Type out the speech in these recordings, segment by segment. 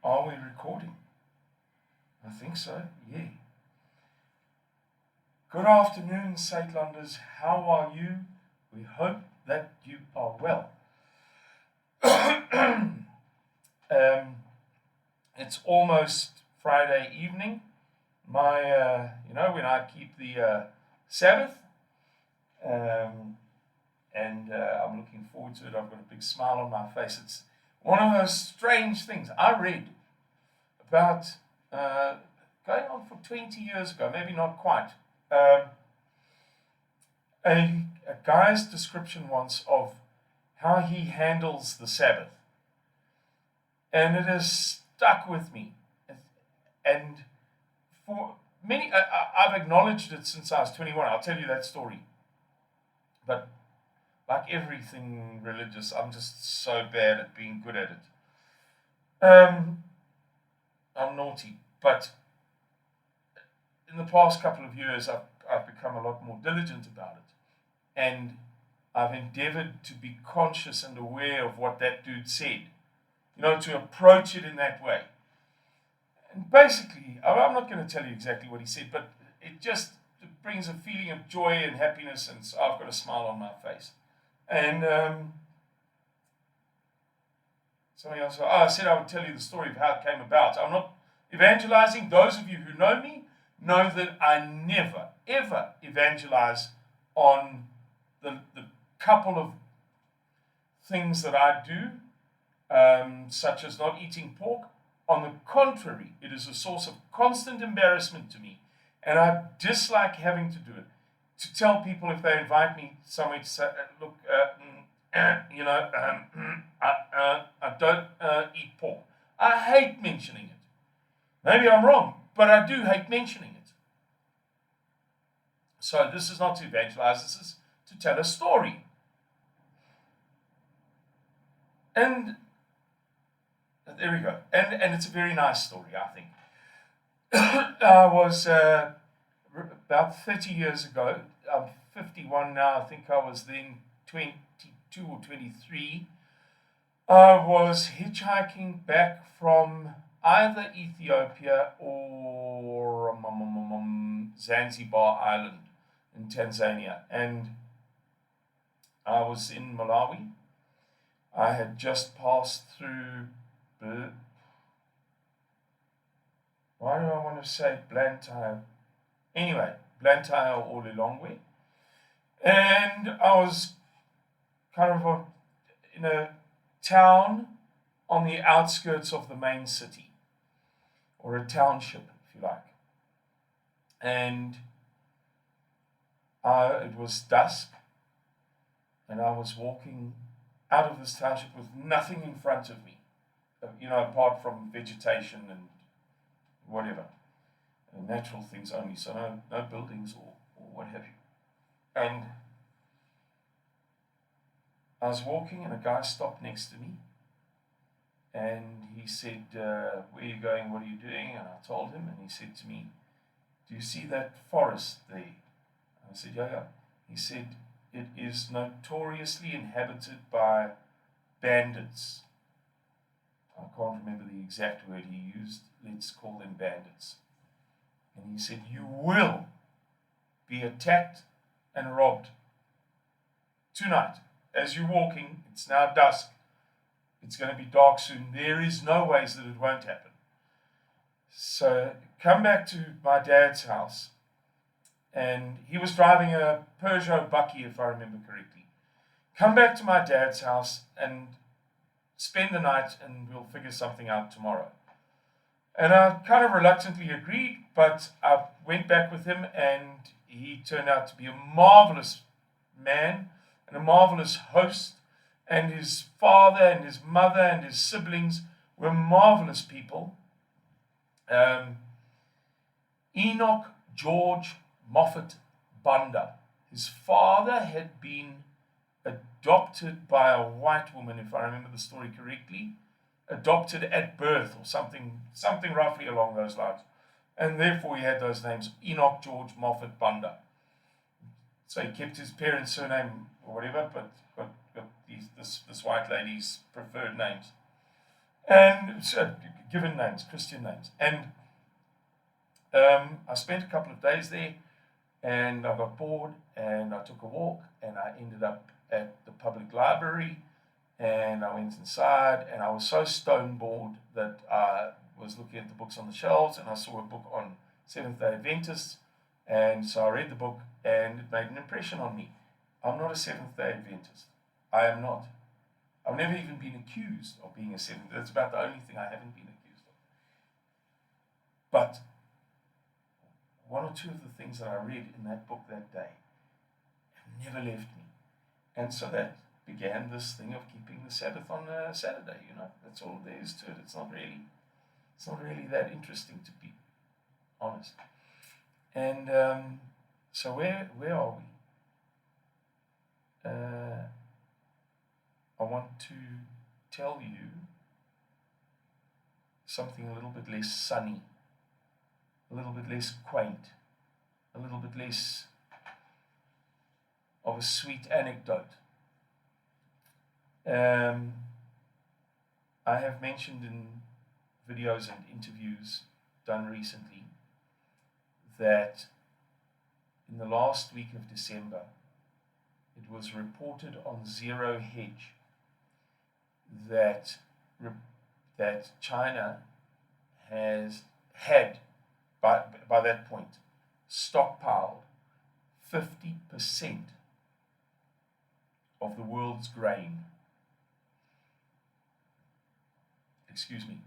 Are we recording? I think so, yeah. Good afternoon, Saitlanders. How are you? We hope that you are well. It's almost Friday evening. When I keep the Sabbath, and I'm looking forward to it. I've got a big smile on my face. It's one of those strange things. I read about going on for 20 years ago, maybe not quite, a guy's description once of how he handles the Sabbath. And it has stuck with me. And for many, I've acknowledged it since I was 21. I'll tell you that story. But like everything religious, I'm just so bad at being good at it. I'm naughty. But in the past couple of years, I've become a lot more diligent about it. And I've endeavored to be conscious and aware of what that dude said. To approach it in that way. And basically, I'm not going to tell you exactly what he said, but it brings a feeling of joy and happiness, and so I've got a smile on my face. And something else. I said I would tell you the story of how it came about. I'm not evangelizing. Those of you who know me know that I never, ever evangelize on the couple of things that I do, such as not eating pork. On the contrary, it is a source of constant embarrassment to me, and I dislike having to do it. To tell people if they invite me somewhere to say, look, I don't eat pork. I hate mentioning it. Maybe I'm wrong, but I do hate mentioning it. So this is not to evangelize, this is to tell a story. And there we go. And it's a very nice story, I think. I was about 30 years ago. I'm 51 now. I think I was then 22 or 23. I was hitchhiking back from either Ethiopia or Zanzibar Island in Tanzania. And I was in Malawi. I had just passed through... Why do I want to say Blantyre? Anyway, Blantyre or Lilongwe. And I was kind of in a town on the outskirts of the main city, or a township, if you like. And it was dusk, and I was walking out of this township with nothing in front of me. Apart from vegetation and whatever, natural things only, so no buildings or what have you. And I was walking, and a guy stopped next to me, and he said, where are you going, what are you doing? And I told him, and he said to me, do you see that forest there? I said, yeah. He said, it is notoriously inhabited by bandits. I can't remember the exact word he used. Let's call them bandits. And he said, you will be attacked and robbed tonight. As you're walking, it's now dusk. It's going to be dark soon. There is no ways that it won't happen. So come back to my dad's house. And he was driving a Peugeot Bucky, if I remember correctly. Come back to my dad's house and spend the night, and we'll figure something out tomorrow. And I kind of reluctantly agreed, but I went back with him, and he turned out to be a marvelous man and a marvelous host, and his father and his mother and his siblings were marvelous people. Enoch George Moffat Banda. His father had been adopted by a white woman, if I remember the story correctly, adopted at birth or something roughly along those lines. And therefore he had those names, Enoch George Moffat Banda. So he kept his parents' surname or whatever, but got this white lady's preferred names. And so given names, Christian names. And I spent a couple of days there, and I got bored, and I took a walk, and I ended up at the public library, and I went inside, and I was so stone bored that I was looking at the books on the shelves, and I saw a book on Seventh-day Adventists, and so I read the book, and it made an impression on me. I'm not a Seventh-day Adventist. I am not. I've never even been accused of being a Seventh. That's about the only thing I haven't been accused of. But one or two of the things that I read in that book that day have never left me. And so that began this thing of keeping the Sabbath on a Saturday, you know. That's all there is to it. It's not really that interesting, to be honest. And so where are we? I want to tell you something a little bit less sunny, a little bit less quaint, a little bit less of a sweet anecdote. I have mentioned in videos and interviews done recently that in the last week of December, it was reported on Zero Hedge that China had by that point stockpiled 50% of the world's grain. Excuse me.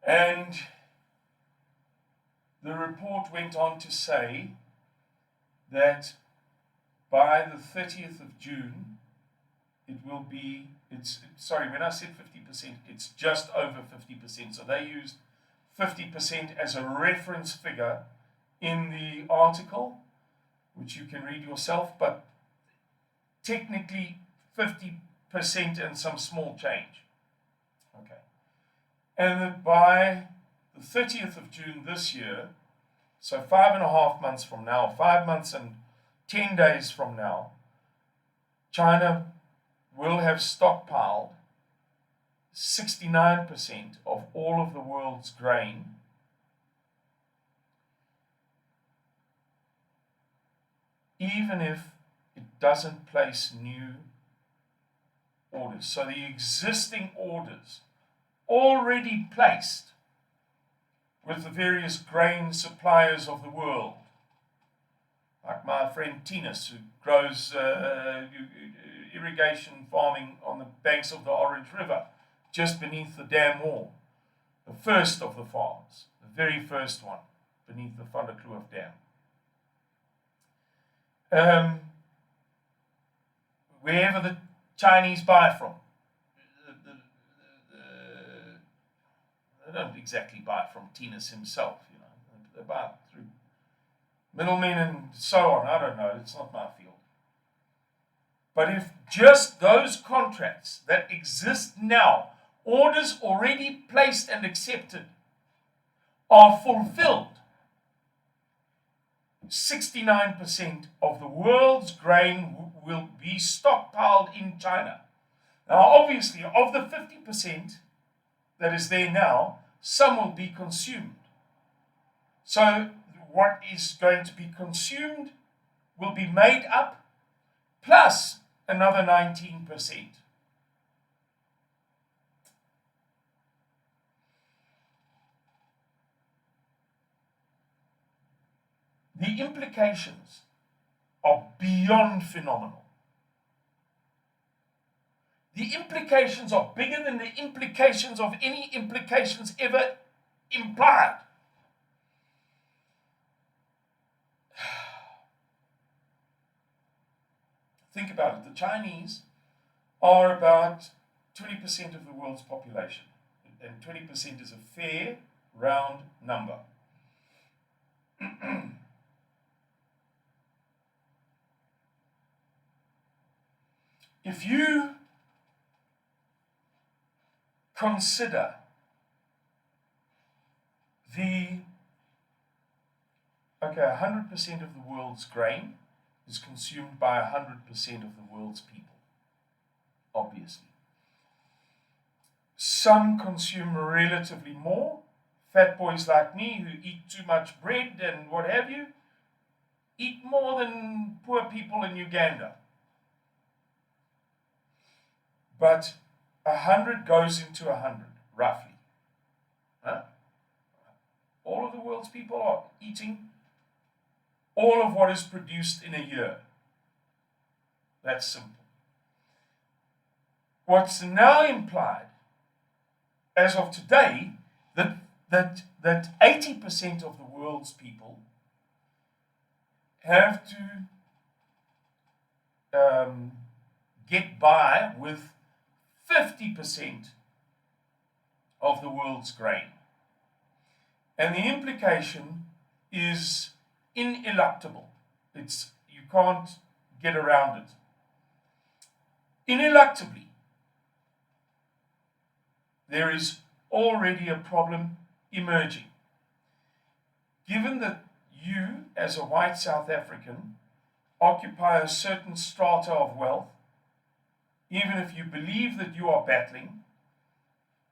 And the report went on to say that by the 30th of June, it will be, when I said 50%, it's just over 50%. So they used 50% as a reference figure in the article, which you can read yourself, but technically 50% and some small change. Okay. And that by the 30th of June this year, so 5.5 months from now, 5 months and 10 days from now, China will have stockpiled 69% of all of the world's grain, even if it doesn't place new orders. So the existing orders already placed with the various grain suppliers of the world, like my friend Tinas, who grows irrigation farming on the banks of the Orange River, just beneath the dam wall, the first of the farms, the very first one, beneath the Van der Kloof Dam. Wherever the Chinese buy from, they don't exactly buy from Tinas himself, you know. They buy through middlemen and so on. I don't know. It's not my field. But if just those contracts that exist now, orders already placed and accepted, are fulfilled, 69% of the world's grain will be stockpiled in China. Now, obviously, of the 50% that is there now, some will be consumed. So what is going to be consumed will be made up plus another 19%. The implications are beyond phenomenal. The implications are bigger than the implications of any implications ever implied. Think about it. The Chinese are about 20% of the world's population, and 20% is a fair, round number. If you consider 100% of the world's grain is consumed by 100% of the world's people, obviously. Some consume relatively more. Fat boys like me who eat too much bread and what have you, eat more than poor people in Uganda. But 100 goes into 100, roughly. Huh? All of the world's people are eating all of what is produced in a year. That's simple. What's now implied, as of today, that 80% of the world's people have to get by with 50% of the world's grain. And the implication is ineluctable. You can't get around it. Ineluctably, there is already a problem emerging. Given that you, as a white South African, occupy a certain strata of wealth, even if you believe that you are battling,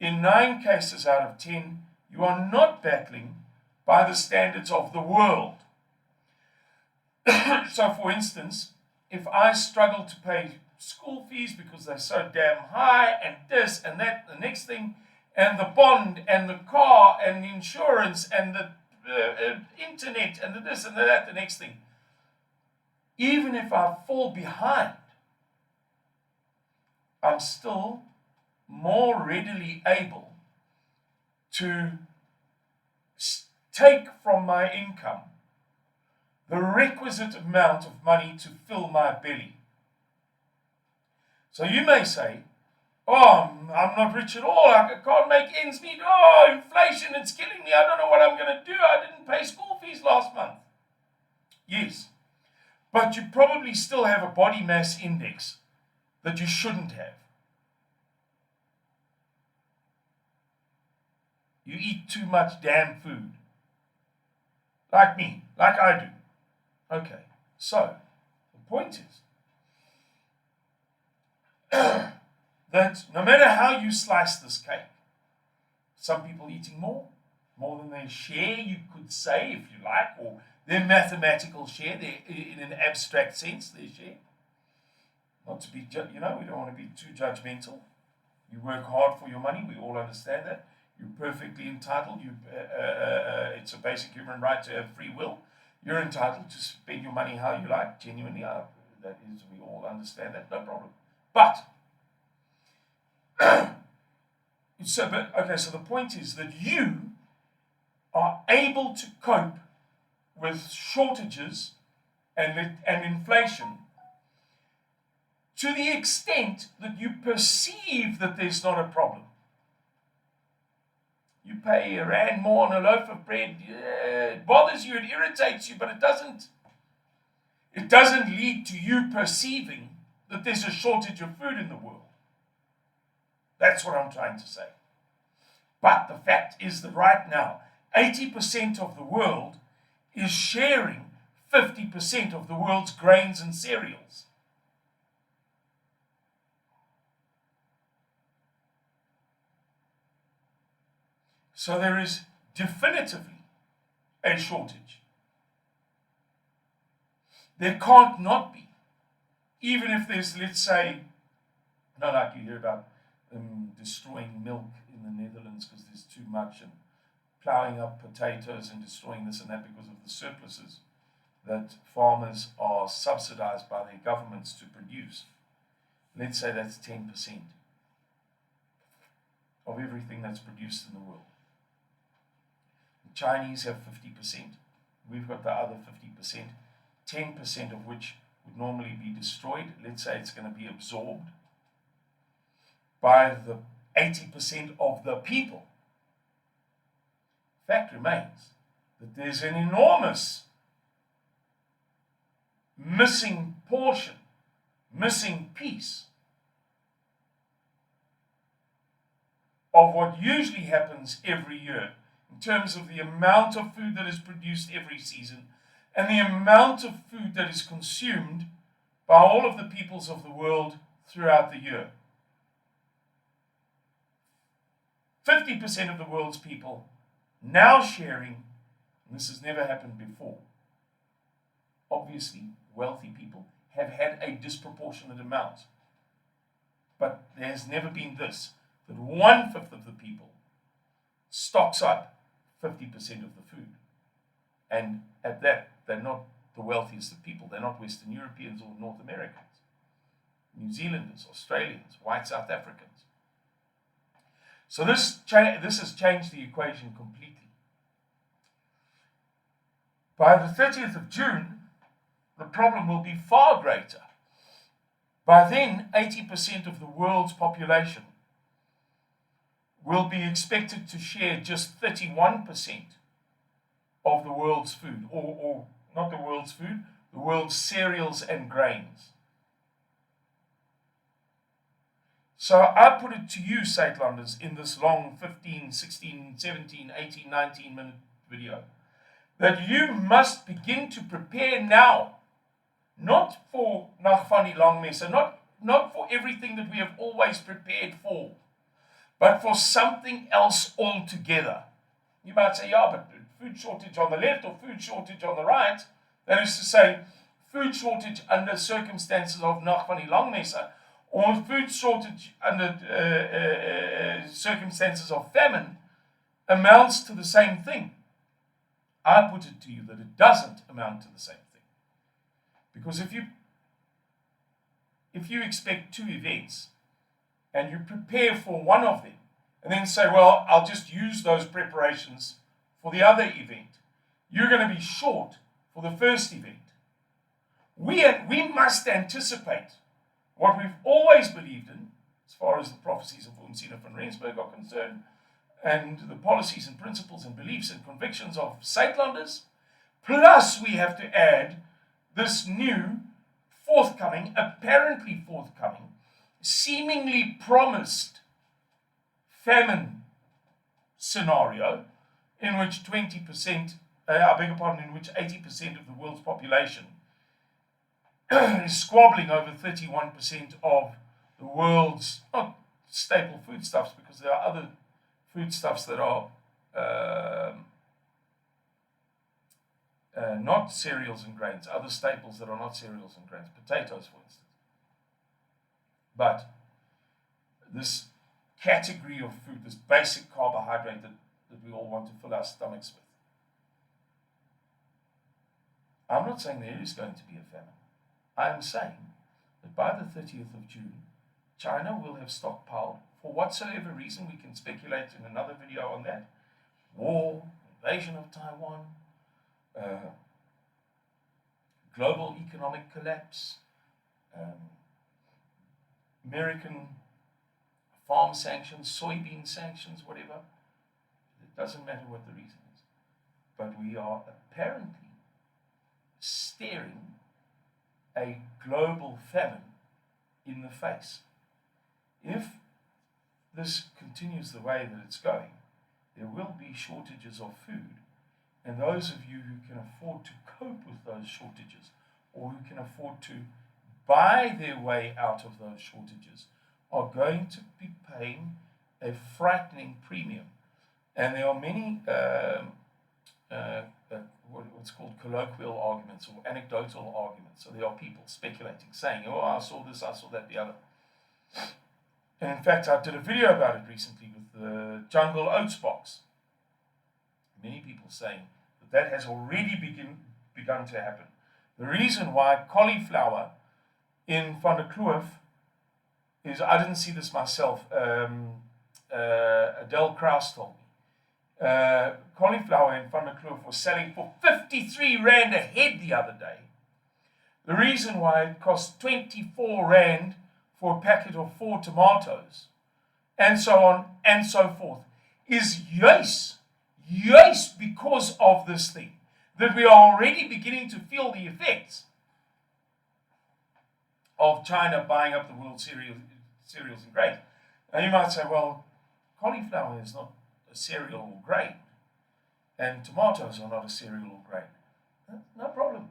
in 9 cases out of 10, you are not battling by the standards of the world. So, for instance, if I struggle to pay school fees because they're so damn high, and this and that, the next thing, and the bond, and the car, and the insurance, and the internet, and the this and the that, the next thing, even if I fall behind, I'm still more readily able to take from my income the requisite amount of money to fill my belly. So you may say, oh, I'm not rich at all, I can't make ends meet, oh, inflation, it's killing me, I don't know what I'm going to do, I didn't pay school fees last month. Yes, but you probably still have a body mass index that you shouldn't have. You eat too much damn food. Like me, like I do. Okay, so the point is that no matter how you slice this cake, some people eating more than their share, you could say, if you like, or their mathematical share, in an abstract sense, their share. Not to be, we don't want to be too judgmental. You work hard for your money, we all understand that. You're perfectly entitled. It's a basic human right to have free will. You're entitled to spend your money how you like, genuinely. That is, we all understand that, no problem. But, so the point is that you are able to cope with shortages and inflation to the extent that you perceive that there's not a problem. You pay R1 more on a loaf of bread, it bothers you, it irritates you, but it doesn't lead to you perceiving that there's a shortage of food in the world. That's what I'm trying to say. But the fact is that right now, 80% of the world is sharing 50% of the world's grains and cereals. So there is definitively a shortage. There can't not be. Even if there's, let's say, not like you hear about destroying milk in the Netherlands because there's too much, and ploughing up potatoes and destroying this and that because of the surpluses that farmers are subsidized by their governments to produce. Let's say that's 10% of everything that's produced in the world. The Chinese have 50%. We've got the other 50%, 10% of which would normally be destroyed. Let's say it's going to be absorbed by the 80% of the people. Fact remains that there's an enormous missing portion, missing piece of what usually happens every year in terms of the amount of food that is produced every season and the amount of food that is consumed by all of the peoples of the world throughout the year. 50% of the world's people now sharing, and this has never happened before. Obviously, wealthy people have had a disproportionate amount. But there has never been this, that 1/5 of the people stocks up 50% of the food. And at that, they're not the wealthiest of people. They're not Western Europeans or North Americans. New Zealanders, Australians, white South Africans. So this has changed the equation completely. By the 30th of June, the problem will be far greater. By then, 80% of the world's population will be expected to share just 31% of the world's food, or not the world's food, the world's cereals and grains. So I put it to you, Suidlanders, in this long 15, 16, 17, 18, 19-minute video, that you must begin to prepare now, not for Nag van die Langmesse, not for everything that we have always prepared for, but for something else altogether. You might say, yeah, but food shortage on the left or food shortage on the right. That is to say, food shortage under circumstances of Nag van die Langmesse, or food shortage under circumstances of famine, amounts to the same thing. I put it to you that it doesn't amount to the same thing. Because if you expect two events and you prepare for one of them and then say, well, I'll just use those preparations for the other event, you're going to be short for the first event. We must anticipate what we've always believed in, as far as the prophecies of Unsina van Rensburg are concerned, and the policies and principles and beliefs and convictions of Suidlanders, plus we have to add this new, apparently forthcoming, seemingly promised famine scenario in which 20%, in which 80% of the world's population is squabbling over 31% of the world's, not staple foodstuffs, because there are other foodstuffs that are not cereals and grains, other staples that are not cereals and grains, potatoes, for instance. But this category of food, this basic carbohydrate that we all want to fill our stomachs with. I'm not saying there is going to be a famine. I am saying that by the 30th of June, China will have stockpiled, for whatsoever reason, we can speculate in another video on that, war, invasion of Taiwan, global economic collapse, American farm sanctions, soybean sanctions, whatever. It doesn't matter what the reason is. But we are apparently staring a global famine in the face. If this continues the way that it's going, there will be shortages of food, and those of you who can afford to cope with those shortages, or who can afford to buy their way out of those shortages, are going to be paying a frightening premium. And there are many what's called colloquial arguments or anecdotal arguments. So there are people speculating, saying, oh, I saw this, I saw that, the other. And in fact, I did a video about it recently with the jungle oats box. Many people saying that has already begun to happen. The reason why cauliflower in Van der Kloof is, I didn't see this myself, Adele Kraus told me. Cauliflower in Van der Kloof was selling for 53 Rand a head the other day. The reason why it cost 24 Rand for a packet of 4 tomatoes, and so on and so forth, is yes, because of this thing, that we are already beginning to feel the effects of China buying up the world's cereals and grains. Now you might say, well, cauliflower is not a cereal or grain, and tomatoes are not a cereal or grain. No problem.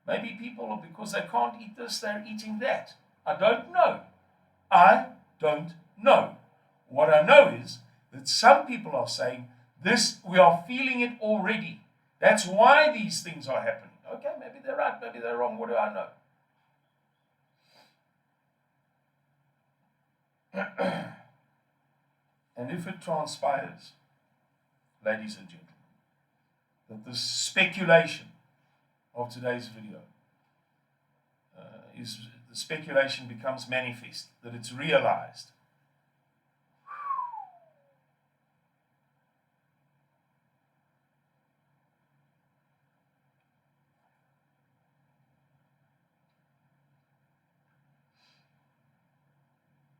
Maybe people, because they can't eat this, they're eating that. I don't know. What I know is that some people are saying, this, we are feeling it already. That's why these things are happening. Okay, maybe they're right, maybe they're wrong, what do I know? And if it transpires, ladies and gentlemen, that the speculation of today's video is the speculation becomes manifest, that it's realized.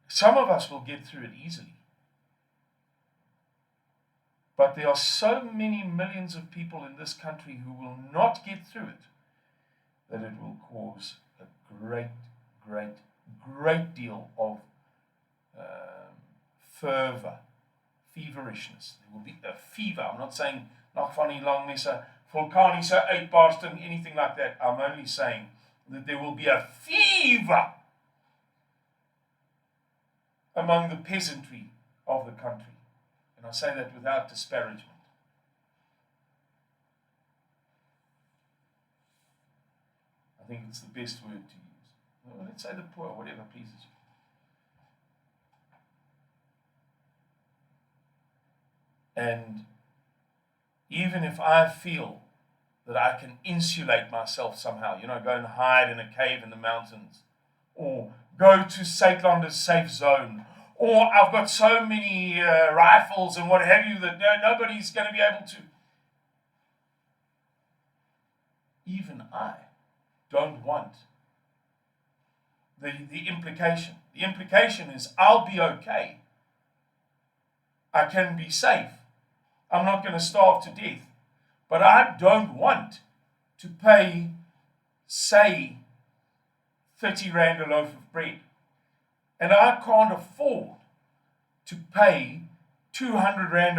Some of us will get through it easily. But there are so many millions of people in this country who will not get through it that it will cause a great deal of fervor, feverishness. There will be a fever. I'm not saying nog van die lang mense vulkaniese uitbarsting, anything like that. I'm only saying that there will be a fever among the peasantry of the country. And I say that without disparagement. I think it's the best word to use. Well, let's say the poor, whatever pleases you. And even if I feel that I can insulate myself somehow, go and hide in a cave in the mountains, or go to Saitlander's safe zone, or I've got so many rifles and what have you that nobody's going to be able to. Even I don't want the implication. The implication is I'll be okay. I can be safe. I'm not going to starve to death. But I don't want to pay, say, 30 Rand a loaf of bread. And I can't afford to pay 200 Rand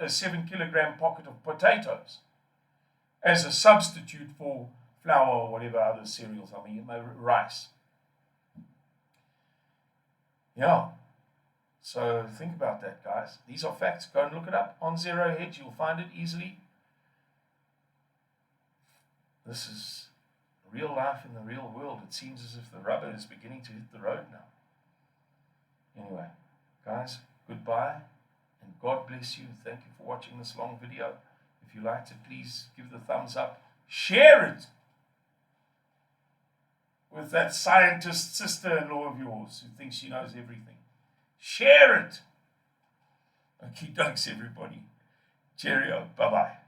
a 7 kilogram pocket of potatoes as a substitute for flour or whatever other cereals, rice. Yeah. So think about that, guys. These are facts. Go and look it up on Zero Hedge. You'll find it easily. This is real life in the real world. It seems as if the rubber is beginning to hit the road now. Anyway, guys, goodbye, and God bless you. Thank you for watching this long video. If you liked it, please give the thumbs up. Share it with that scientist sister-in-law of yours who thinks she knows everything. Share it. Okay, thanks everybody. Cheerio. Bye-bye.